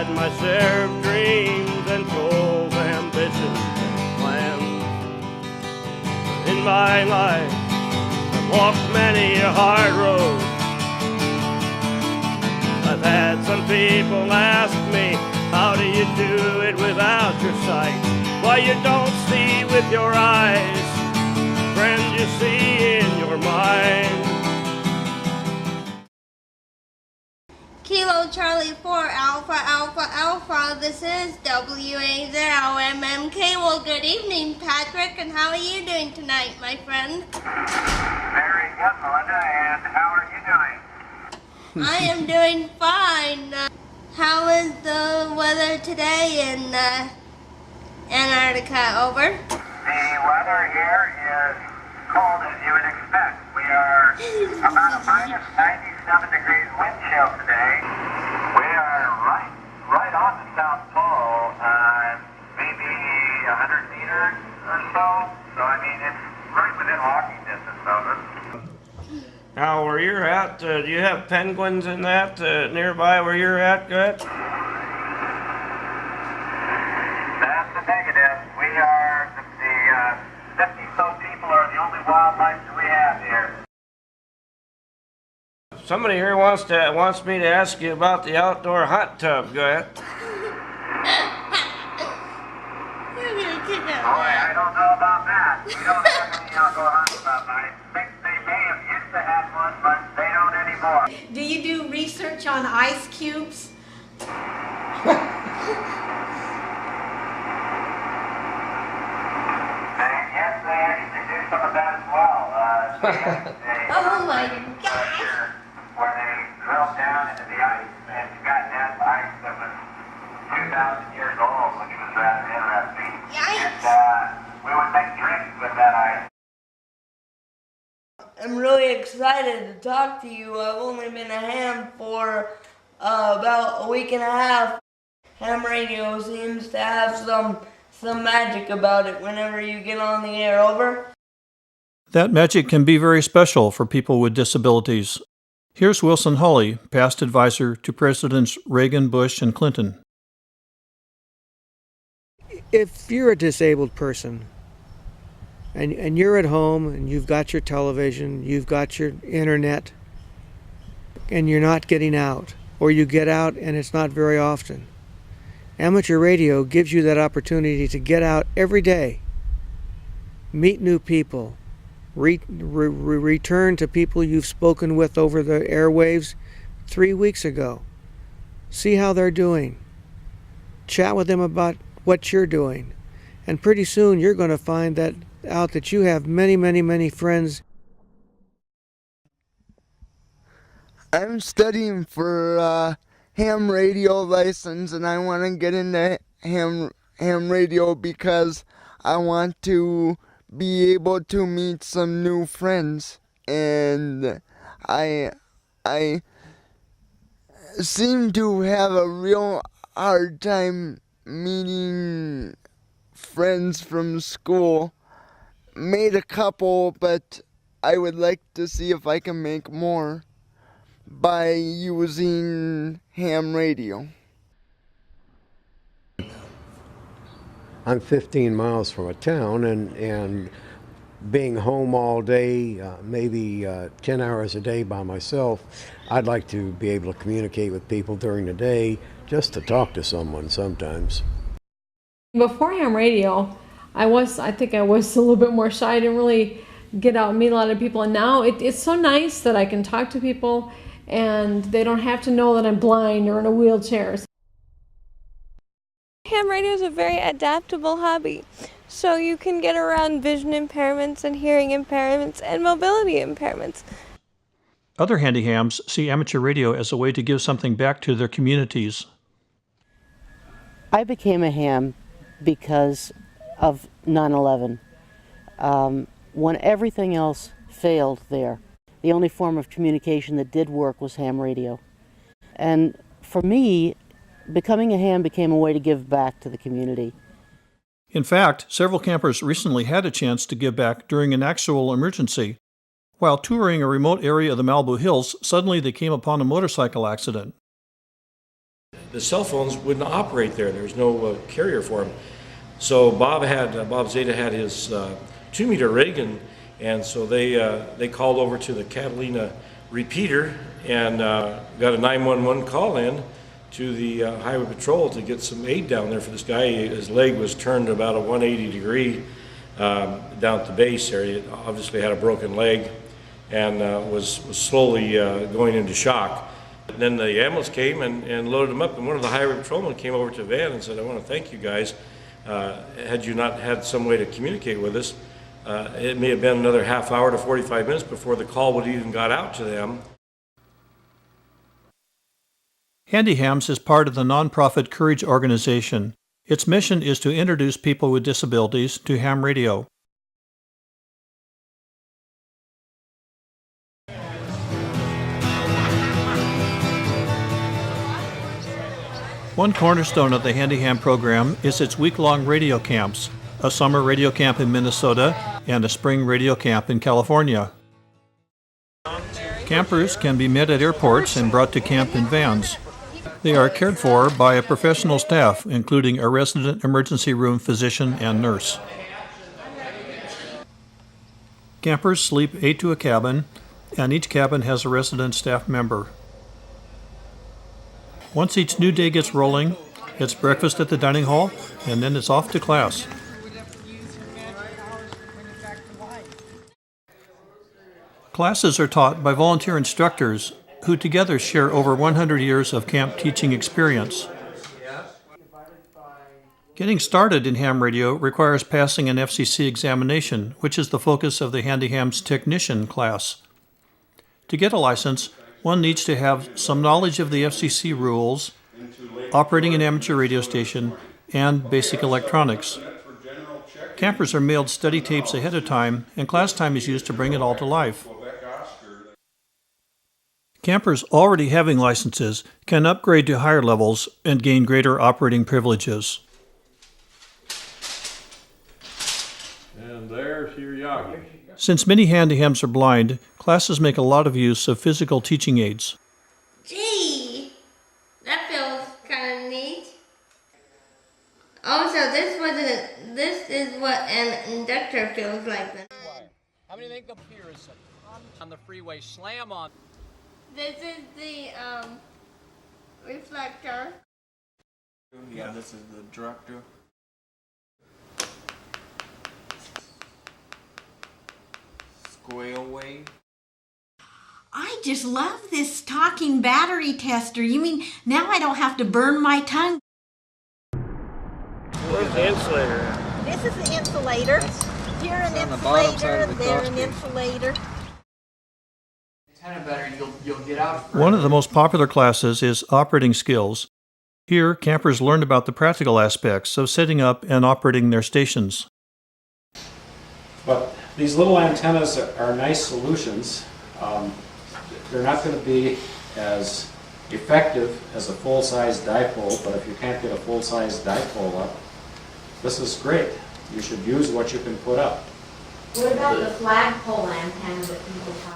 had my share of dreams and goals, ambitions, and plans. In my life, I've walked many a hard road. I've had some people ask me, how do you do it without your sight? Why, you don't see with your eyes, friends, you see in your mind. Kilo Charlie 4 Alpha Alpha Alpha, this is WA0MMK. Well, good evening, Patrick, and how are you doing tonight, my friend? Very good, Melinda, and how are you doing? I am doing fine. How is the weather today in Antarctica? Over? The weather here is cold as you would expect. We are about a minus 97 degrees wind chill today. We are right on the South Pole, maybe 100 meters or so. So, I mean, it's right within walking distance of us. Now, where you're at, do you have penguins in that nearby where you're at, Gut? That's the negative. We are, the 50-so people are the only wildlife that we have here. Somebody here wants me to ask you about the outdoor hot tub. Go ahead. You're gonna kick Boy, out. I don't know about that. We don't have any outdoor hot tub. I think they may have used to have one, but they don't anymore. Do you do research on ice cubes? Yes, they actually do some of that as well. Oh my gosh! Where they drilled down into the ice and got that ice that was 2,000 years old, which was rather interesting. Yikes! And we would make drinks with that ice. I'm really excited to talk to you. I've only been a ham for about a week and a half. Ham radio seems to have some magic about it whenever you get on the air. Over? That magic can be very special for people with disabilities. Here's Wilson Hawley, past advisor to Presidents Reagan, Bush, and Clinton. If you're a disabled person and you're at home and you've got your television, you've got your internet, and you're not getting out, or you get out and it's not very often, amateur radio gives you that opportunity to get out every day, meet new people, return to people you've spoken with over the airwaves 3 weeks ago. See how they're doing. Chat with them about what you're doing. And pretty soon you're going to find out that you have many, many, many friends. I'm studying for a ham radio license, and I want to get into ham radio because I want to be able to meet some new friends, and I seem to have a real hard time meeting friends from school. Made a couple, but I would like to see if I can make more by using ham radio. I'm 15 miles from a town, and being home all day, maybe 10 hours a day by myself, I'd like to be able to communicate with people during the day, just to talk to someone sometimes. Before ham radio, I think I was a little bit more shy. I didn't really get out and meet a lot of people, and now it's so nice that I can talk to people and they don't have to know that I'm blind or in a wheelchair. Ham radio is a very adaptable hobby, so you can get around vision impairments and hearing impairments and mobility impairments. Other handihams see amateur radio as a way to give something back to their communities. I became a ham because of 9/11. When everything else failed there, the only form of communication that did work was ham radio. And for me, becoming a ham became a way to give back to the community. In fact, several campers recently had a chance to give back during an actual emergency. While touring a remote area of the Malibu Hills, suddenly they came upon a motorcycle accident. the cell phones wouldn't operate there. There was no carrier for them. So Bob Zeta had his 2-meter Reagan, and so they called over to the Catalina repeater and got a 911 call in to the Highway Patrol to get some aid down there for this guy. His leg was turned about a 180 degree down at the base area. It obviously had a broken leg and was slowly going into shock. And then the ambulance came and loaded him up, and one of the highway patrolmen came over to the van and said, "I want to thank you guys. Had you not had some way to communicate with us, it may have been another half hour to 45 minutes before the call would even got out to them." Handihams is part of the nonprofit Courage organization. Its mission is to introduce people with disabilities to ham radio. One cornerstone of the Handiham program is its week-long radio camps, a summer radio camp in Minnesota and a spring radio camp in California. Campers can be met at airports and brought to camp in vans. They are cared for by a professional staff, including a resident emergency room physician and nurse. Campers sleep 8 to a cabin, and each cabin has a resident staff member. Once each new day gets rolling, it's breakfast at the dining hall, and then it's off to class. Classes are taught by volunteer instructors who together share over 100 years of camp teaching experience. Getting started in ham radio requires passing an FCC examination, which is the focus of the Handiham's technician class. To get a license, one needs to have some knowledge of the FCC rules, operating an amateur radio station, and basic electronics. Campers are mailed study tapes ahead of time, and class time is used to bring it all to life. Campers already having licenses can upgrade to higher levels and gain greater operating privileges. And there's your Yagi. Since many Handihams are blind, classes make a lot of use of physical teaching aids. Gee, that feels kind of neat. Also, this is what an inductor feels like. How many think the pier is on the freeway? Slam on. This is the reflector. Yeah, this is the director. Square wave. I just love this talking battery tester. You mean now I don't have to burn my tongue? Where's the insulator? This is the insulator. Here an insulator, there an insulator. Better, you'll get out. One of the most popular classes is operating skills. Here, campers learn about the practical aspects of setting up and operating their stations. But these little antennas are nice solutions. They're not going to be as effective as a full-size dipole, but if you can't get a full-size dipole up, this is great. You should use what you can put up. What about the flagpole antenna that people talk about?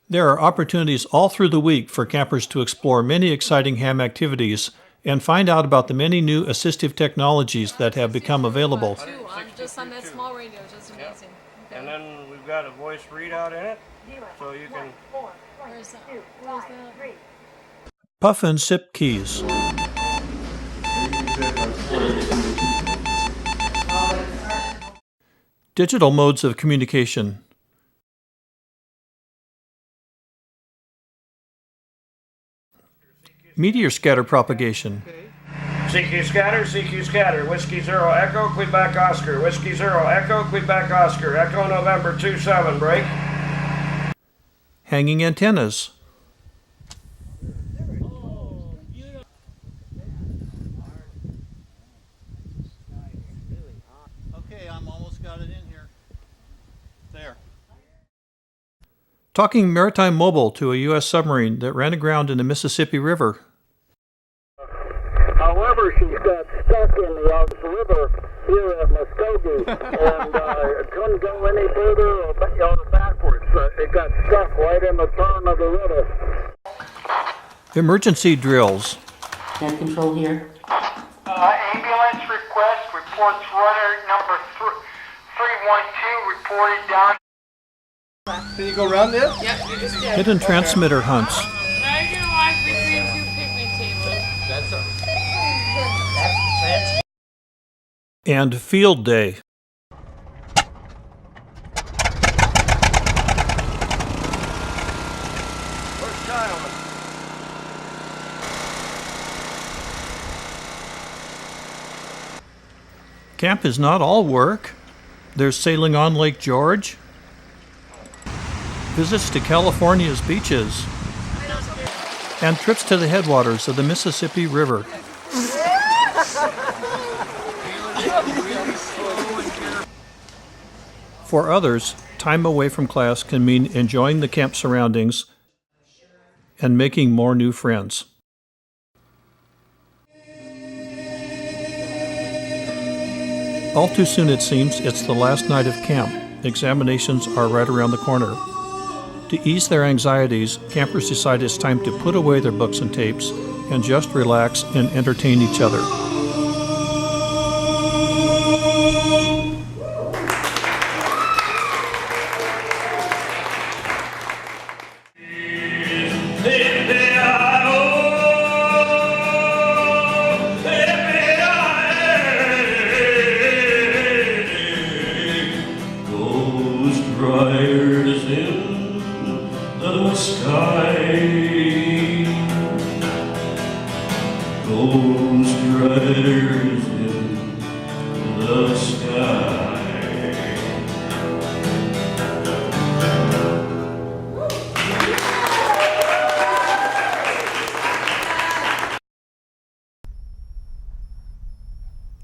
There are opportunities all through the week for campers to explore many exciting ham activities and find out about the many new assistive technologies that have become available. Just on that small radio, just amazing. Okay. And then we've got a voice readout in it, so you can... Where's that? Puff and sip keys. Digital modes of communication. Meteor scatter propagation. CQ scatter, Whiskey Zero Echo, Quebec Oscar, Whiskey Zero Echo, Quebec Oscar, Echo November 27, break. Hanging antennas. Okay, I'm almost got it in here. There. Talking maritime mobile to a U.S. submarine that ran aground in the Mississippi River. However, she got stuck in the river here at Muskogee and couldn't go any further or backwards. It got stuck right in the turn of the river. Emergency drills. Air control here. Ambulance request, reports runner number 312 reported down. Can you go around this? Yep, you just did. Hidden transmitter hunts. Now you're gonna walk between two picnic tables. That's And field day. First child. Camp is not all work. There's sailing on Lake George, visits to California's beaches, and trips to the headwaters of the Mississippi River. For others, time away from class can mean enjoying the camp surroundings and making more new friends. All too soon, it seems, it's the last night of camp. Examinations are right around the corner. To ease their anxieties, campers decide it's time to put away their books and tapes and just relax and entertain each other.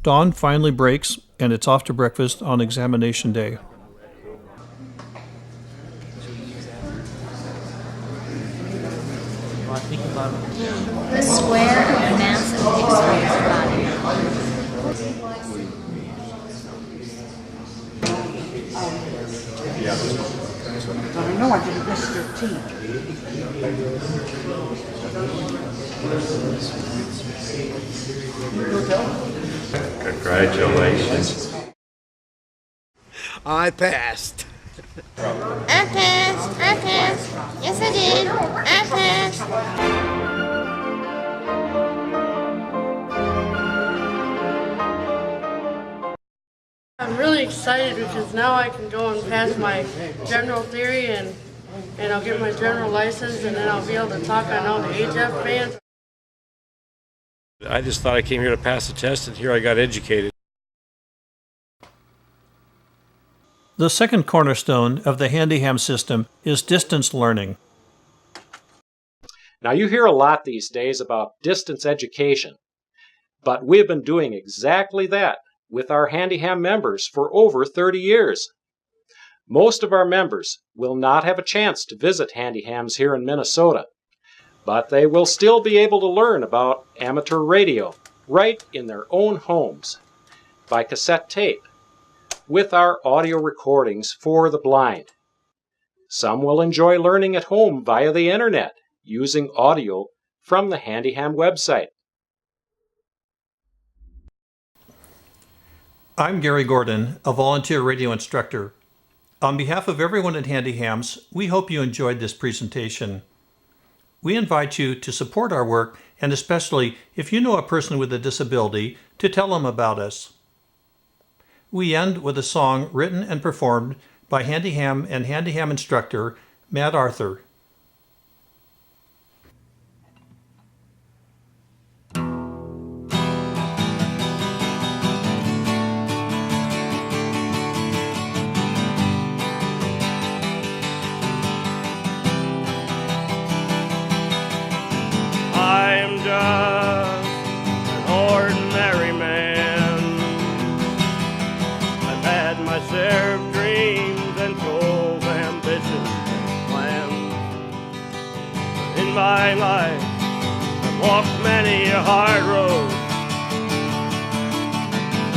Dawn finally breaks, and it's off to breakfast on examination day. The square of the mass of the experienced body. I know I didn't miss 13. Congratulations. I passed. I passed. Yes, I did. I passed. I'm really excited because now I can go and pass my general theory and I'll get my general license and then I'll be able to talk on all the HF bands. I just thought I came here to pass the test, and here I got educated. The second cornerstone of the Handiham system is distance learning. Now, you hear a lot these days about distance education, but we've been doing exactly that with our Handiham members for over 30 years. Most of our members will not have a chance to visit Handihams here in Minnesota, but they will still be able to learn about amateur radio right in their own homes by cassette tape with our audio recordings for the blind. Some will enjoy learning at home via the internet using audio from the Handiham website. I'm Gary Gordon, a volunteer radio instructor. On behalf of everyone at Handihams, we hope you enjoyed this presentation. We invite you to support our work, and especially if you know a person with a disability, to tell them about us. We end with a song written and performed by Handiham and Handiham instructor Matt Arthur. Just an ordinary man. I've had my share of dreams and goals, ambitions, and plans. But in my life, I've walked many a hard road.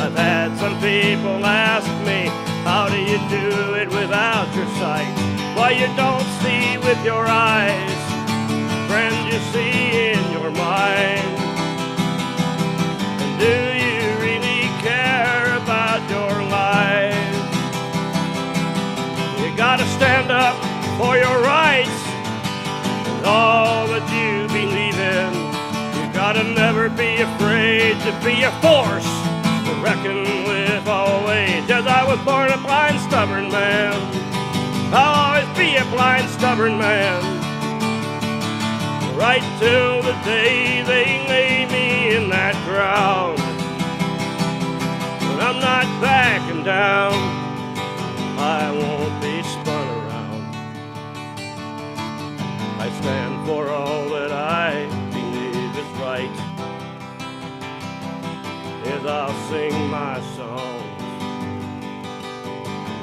I've had some people ask me, how do you do it without your sight? Why, you don't see with your eyes. Friends, you see gotta never be afraid to be a force to reckon with always. As I was born a blind, stubborn man, I'll always be a blind, stubborn man, right till the day they lay me in that ground. But I'm not backing down, I won't be spun around. I stand for all that I believe is right. Yes, I'll sing my songs,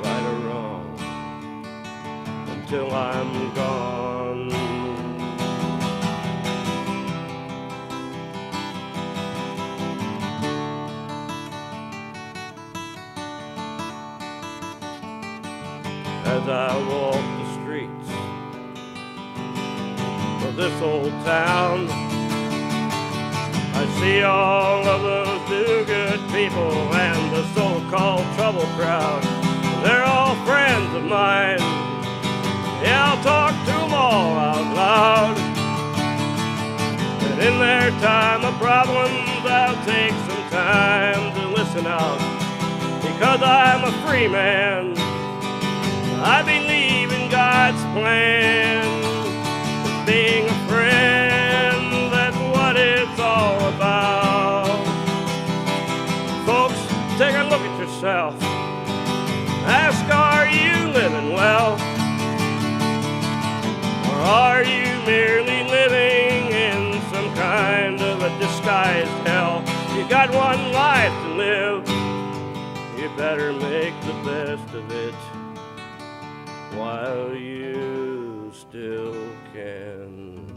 right or wrong, until I'm gone. As I walk the streets of this old town, I see all of those do-good people and the so-called trouble crowd. They're all friends of mine. Yeah, I'll talk to them all out loud. And in their time of problems, I'll take some time to listen out. Because I'm a free man, I believe in God's plan. Being a friend, that's what it's all about. Folks, take a look at yourself. Ask, are you living well? Or are you merely living in some kind of a disguised hell? You got one life to live, you better make the best of it while you still can.